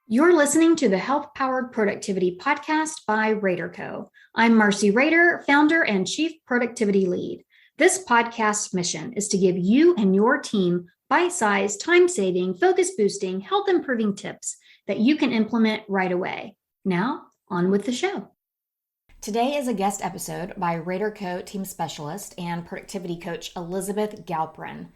You're listening to the Health Powered Productivity Podcast by RaderCo. I'm Marcey Rader, founder and chief productivity lead. This podcast's mission is to give you and your team bite-sized, time-saving, focus-boosting, health-improving tips that you can implement right away. Now, on with the show. Today is a guest episode by RaderCo team specialist and productivity coach Elisabeth Galperin.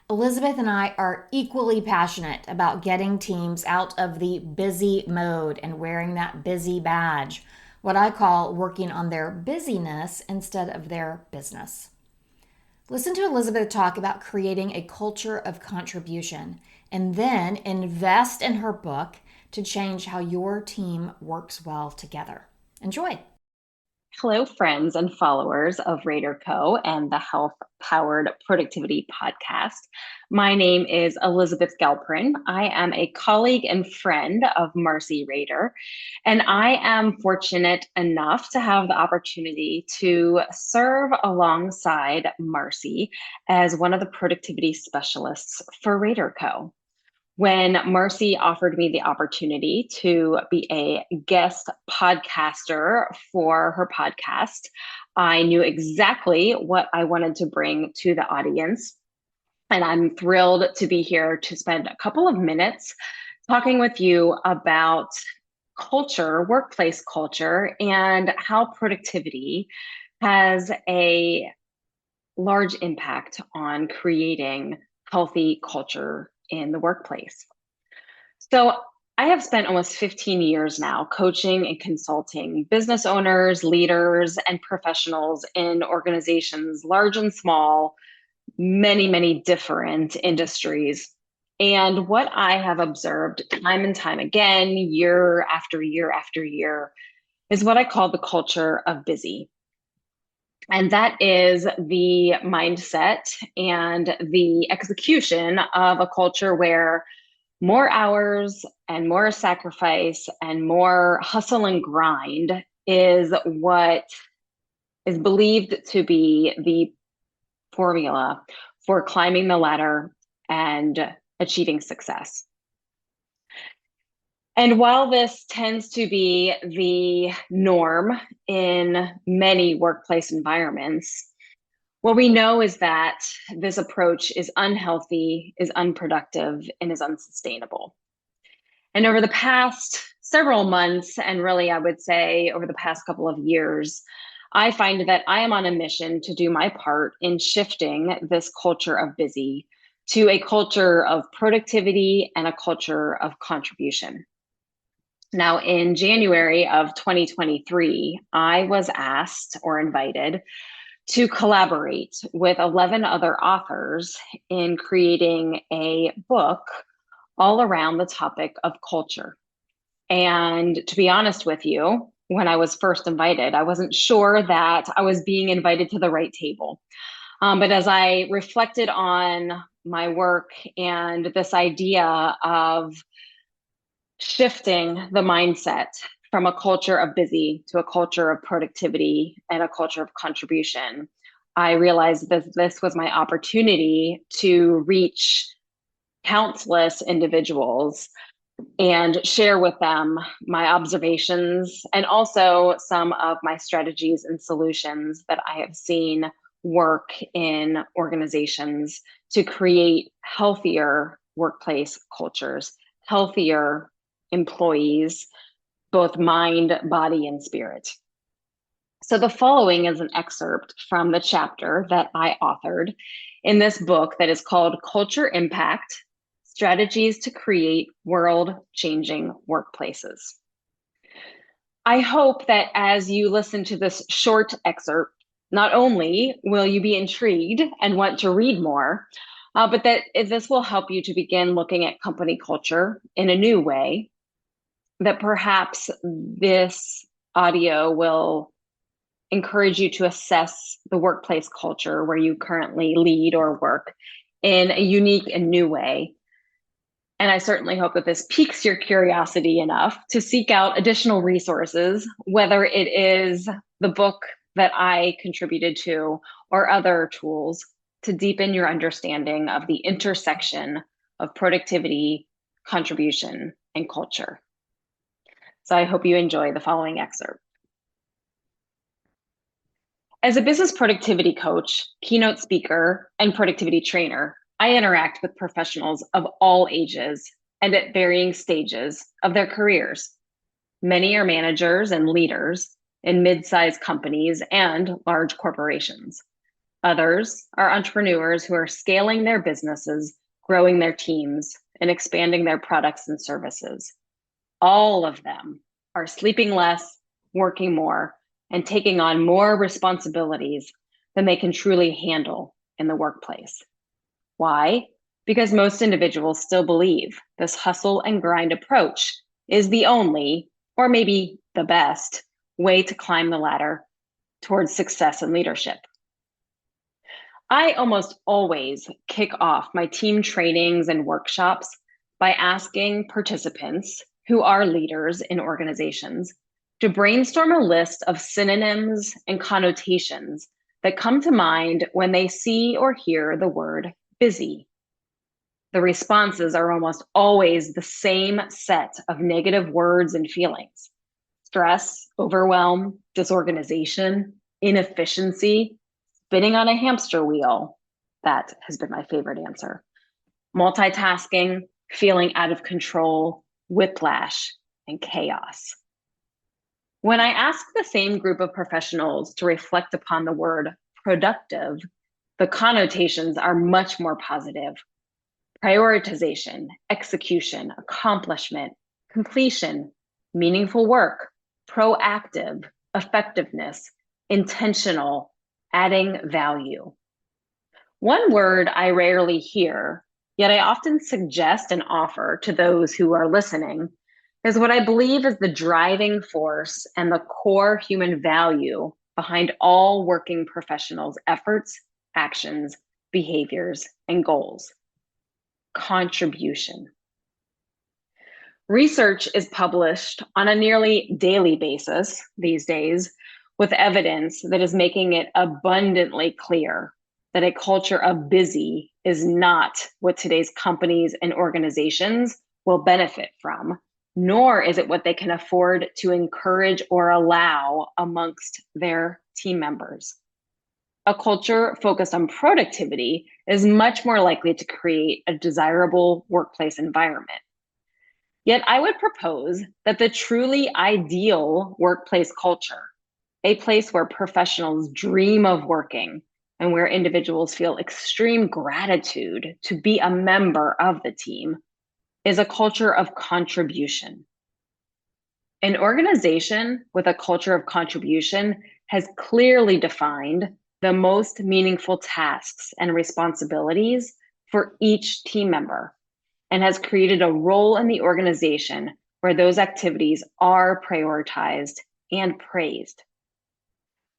Elisabeth and I are equally passionate about getting teams out of the busy mode and wearing that busy badge, what I call working on their busyness instead of their business. Listen to Elisabeth talk about creating a culture of contribution and then invest in her book to change how your team works well together. Enjoy. Hello, friends and followers of RaderCo and the Health Powered Productivity Podcast. My name is Elisabeth Galperin. I am a colleague and friend of Marcey Rader, and I am fortunate enough to have the opportunity to serve alongside Marcey as one of the productivity specialists for RaderCo. When Marcey offered me the opportunity to be a guest podcaster for her podcast, I knew exactly what I wanted to bring to the audience. And I'm thrilled to be here to spend a couple of minutes talking with you about culture, workplace culture, and how productivity has a large impact on creating healthy culture in the workplace. So I have spent almost 15 years now coaching and consulting business owners, leaders, and professionals in organizations, large and small, many different industries. And what I have observed time and time again, year after year after year, is what I call the culture of busy. And that is the mindset and the execution of a culture where more hours and more sacrifice and more hustle and grind is what is believed to be the formula for climbing the ladder and achieving success. And while this tends to be the norm in many workplace environments, what we know is that this approach is unhealthy, is unproductive, and is unsustainable. And over the past several months, and really I would say over the past couple of years, I find that I am on a mission to do my part in shifting this culture of busy to a culture of productivity and a culture of contribution. Now, in January of 2023, I was asked or invited to collaborate with 11 other authors in creating a book all around the topic of culture. And to be honest with you, when I was first invited, I wasn't sure that I was being invited to the right table. But as I reflected on my work and this idea of shifting the mindset from a culture of busy to a culture of productivity and a culture of contribution, I realized that this was my opportunity to reach countless individuals and share with them my observations and also some of my strategies and solutions that I have seen work in organizations to create healthier workplace cultures, healthier employees, both mind, body, and spirit. So the following is an excerpt from the chapter that I authored in this book that is called Culture Impact: Strategies to Create World-Changing Workplaces. I hope that as you listen to this short excerpt, not only will you be intrigued and want to read more, but that this will help you to begin looking at company culture in a new way, that perhaps this audio will encourage you to assess the workplace culture where you currently lead or work in a unique and new way. And I certainly hope that this piques your curiosity enough to seek out additional resources, whether it is the book that I contributed to or other tools to deepen your understanding of the intersection of productivity, contribution, and culture. So I hope you enjoy the following excerpt. As a business productivity coach, keynote speaker, and productivity trainer, I interact with professionals of all ages and at varying stages of their careers. Many are managers and leaders in mid-sized companies and large corporations. Others are entrepreneurs who are scaling their businesses, growing their teams, and expanding their products and services. All of them are sleeping less, working more, and taking on more responsibilities than they can truly handle in the workplace. Why? Because most individuals still believe this hustle and grind approach is the only, or maybe the best, way to climb the ladder towards success and leadership. I almost always kick off my team trainings and workshops by asking participants who are leaders in organizations to brainstorm a list of synonyms and connotations that come to mind when they see or hear the word busy. The responses are almost always the same set of negative words and feelings: stress, overwhelm, disorganization, inefficiency, spinning on a hamster wheel. That has been my favorite answer. Multitasking, feeling out of control, whiplash, and chaos. When I ask the same group of professionals to reflect upon the word productive, the connotations are much more positive. Prioritization, execution, accomplishment, completion, meaningful work, proactive, effectiveness, intentional, adding value. One word I rarely hear, yet I often suggest and offer to those who are listening, is what I believe is the driving force and the core human value behind all working professionals' efforts, actions, behaviors, and goals: contribution. Research is published on a nearly daily basis these days, with evidence that is making it abundantly clear that a culture of busy is not what today's companies and organizations will benefit from, nor is it what they can afford to encourage or allow amongst their team members. A culture focused on productivity is much more likely to create a desirable workplace environment. Yet I would propose that the truly ideal workplace culture, a place where professionals dream of working and where individuals feel extreme gratitude to be a member of the team, is a culture of contribution. An organization with a culture of contribution has clearly defined the most meaningful tasks and responsibilities for each team member, and has created a role in the organization where those activities are prioritized and praised.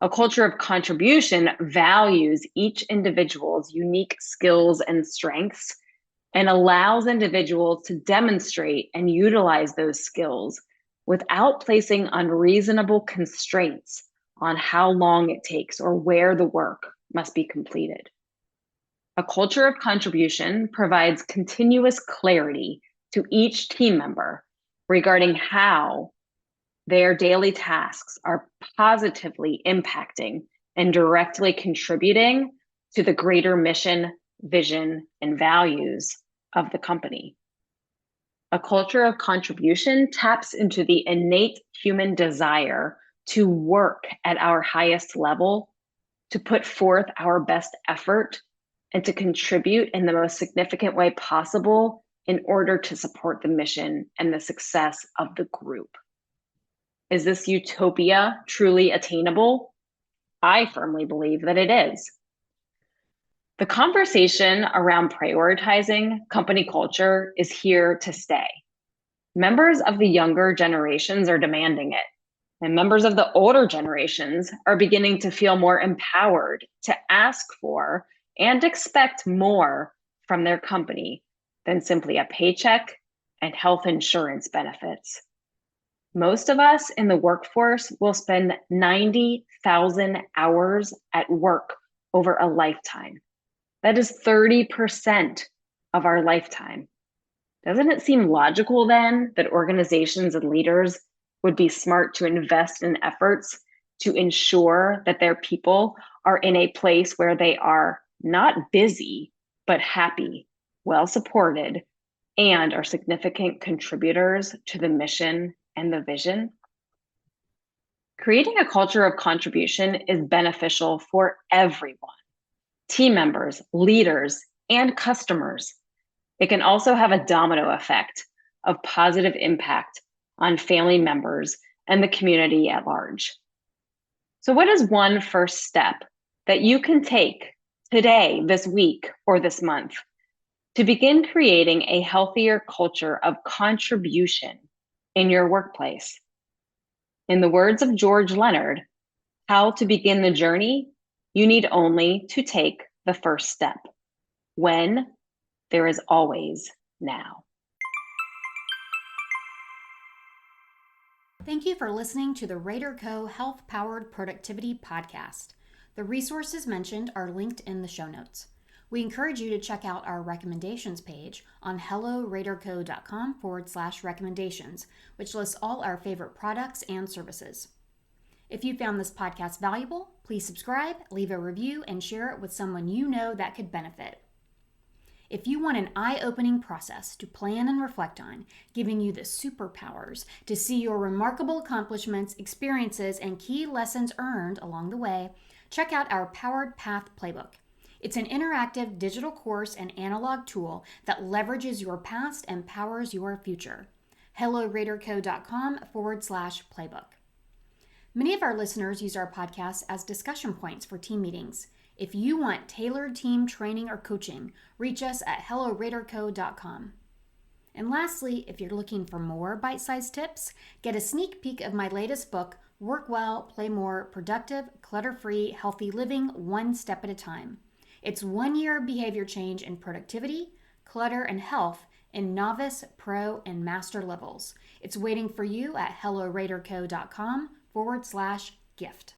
A culture of contribution values individuals' individual's unique skills and strengths and allows individuals to demonstrate and utilize those skills without placing unreasonable constraints on how long it takes or where the work must be completed. A culture of contribution provides continuous clarity to each team member regarding how their daily tasks are positively impacting and directly contributing to the greater mission, vision, and values of the company. A culture of contribution taps into the innate human desire to work at our highest level, to put forth our best effort, and to contribute in the most significant way possible in order to support the mission and the success of the group. Is this utopia truly attainable? I firmly believe that it is. The conversation around prioritizing company culture is here to stay. Members of the younger generations are demanding it, and members of the older generations are beginning to feel more empowered to ask for and expect more from their company than simply a paycheck and health insurance benefits. Most of us in the workforce will spend 90,000 hours at work over a lifetime. That is 30% of our lifetime. Doesn't it seem logical then that organizations and leaders would be smart to invest in efforts to ensure that their people are in a place where they are not busy, but happy, well supported, and are significant contributors to the mission and the vision? Creating a culture of contribution is beneficial for everyone, team members, leaders, and customers. It can also have a domino effect of positive impact on family members and the community at large. So what is one first step that you can take today, this week, or this month to begin creating a healthier culture of contribution in your workplace? In the words of George Leonard, how to begin the journey, you need only to take the first step. When? There is always now. Thank you for listening to the RaderCo Health Powered Productivity Podcast. The resources mentioned are linked in the show notes. We encourage you to check out our recommendations page on helloraderco.com/recommendations, which lists all our favorite products and services. If you found this podcast valuable, please subscribe, leave a review, and share it with someone you know that could benefit. If you want an eye-opening process to plan and reflect on, giving you the superpowers to see your remarkable accomplishments, experiences, and key lessons earned along the way, check out our Powered Path Playbook. It's an interactive digital course and analog tool that leverages your past and powers your future. helloraderco.com/playbook. Many of our listeners use our podcasts as discussion points for team meetings. If you want tailored team training or coaching, reach us at helloraderco.com. And lastly, if you're looking for more bite-sized tips, get a sneak peek of my latest book, Work Well, Play More, Productive, Clutter-Free, Healthy Living, One Step at a Time. It's 1 year behavior change in productivity, clutter, and health in novice, pro, and master levels. It's waiting for you at helloraderco.com/gift.